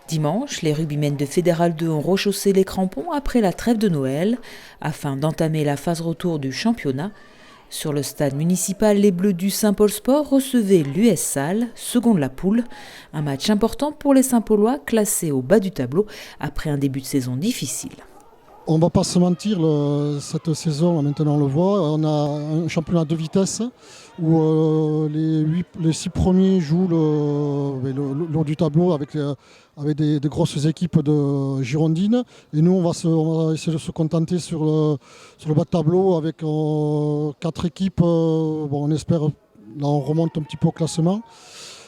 Dimanche, les rugbymen de Fédéral 2 ont rechaussé les crampons après la trêve de Noël, afin d'entamer la phase retour du championnat. Sur le stade municipal, les Bleus du Saint-Paul Sport recevaient l'US Salles, second de la poule. Un match important pour les Saint-Paulois, classés au bas du tableau après un début de saison difficile. On ne va pas se mentir, cette saison, maintenant on le voit, on a un championnat de vitesse où les 6 premiers jouent le haut du tableau avec des grosses équipes de girondines. Et nous, on va essayer de se contenter sur le bas de tableau avec 4 équipes. On espère, là on remonte un petit peu au classement.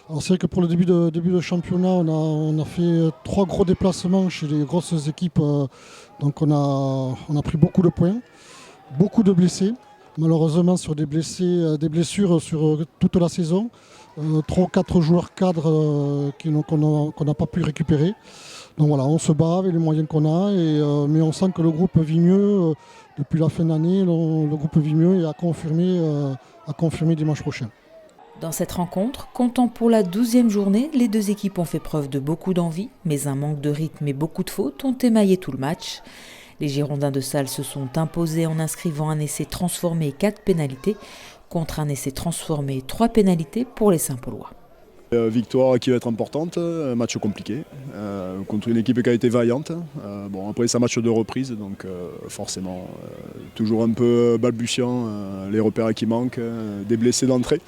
Alors c'est vrai que pour le début de championnat, on a fait 3 gros déplacements chez les grosses équipes. Donc on a pris beaucoup de points, beaucoup de blessés. Malheureusement sur des blessures sur toute la saison. 3 ou 4 joueurs cadres qu'on n'a pas pu récupérer. Donc voilà, on se bat avec les moyens qu'on a, mais on sent que le groupe vit mieux. Depuis la fin d'année, le groupe vit mieux et a confirmé dimanche prochain. Dans cette rencontre, comptant pour la 12e journée, les deux équipes ont fait preuve de beaucoup d'envie, mais un manque de rythme et beaucoup de fautes ont émaillé tout le match. Les Girondins de Salles se sont imposés en inscrivant un essai transformé et 4 pénalités, contre un essai transformé et 3 pénalités pour les Saint-Paulois. Victoire qui va être importante, un match compliqué, contre une équipe qui a été vaillante. Après c'est un match de reprise, donc forcément toujours un peu balbutiant, les repères qui manquent, des blessés d'entrée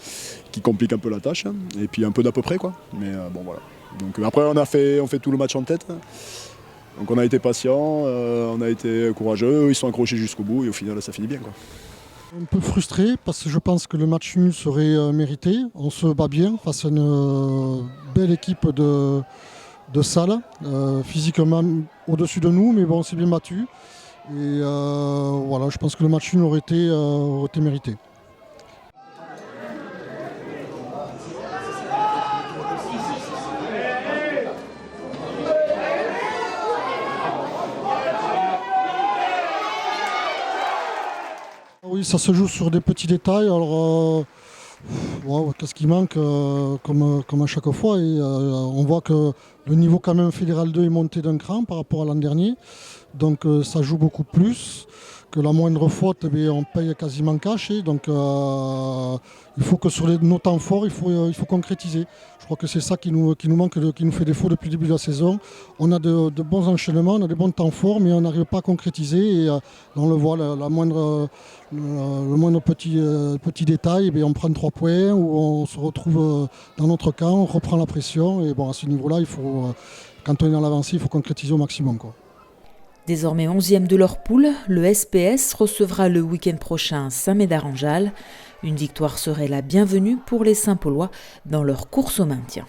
qui compliquent un peu la tâche, et puis un peu d'à peu près quoi. Mais voilà. Donc après on fait tout le match en tête. Donc on a été patient, on a été courageux, ils sont accrochés jusqu'au bout et au final ça finit bien quoi. Un peu frustré parce que je pense que le match nul serait mérité. On se bat bien face à une belle équipe de Salles, physiquement au-dessus de nous, mais bon, on s'est bien battu. Et voilà, je pense que le match nul aurait été mérité. Oui, ça se joue sur des petits détails. Alors, qu'est-ce qui manque comme à chaque fois. Et on voit que le niveau quand même Fédéral 2 est monté d'un cran par rapport à l'an dernier. Donc ça joue beaucoup plus. Que la moindre faute, on paye quasiment cash. Donc il faut que sur nos temps forts, il faut concrétiser. Je crois que c'est ça qui nous manque, qui nous fait défaut depuis le début de la saison. On a de bons enchaînements, on a des bons temps forts, mais on n'arrive pas à concrétiser. Et on le voit, le moindre petit détail, on prend 3 points, ou on se retrouve dans notre camp, on reprend la pression. Et à ce niveau-là, quand on est dans l'avancée, il faut concrétiser au maximum, quoi. Désormais 11e de leur poule, le SPS recevra le week-end prochain Saint-Médard-en-Jalles. Une victoire serait la bienvenue pour les Saint-Paulois dans leur course au maintien.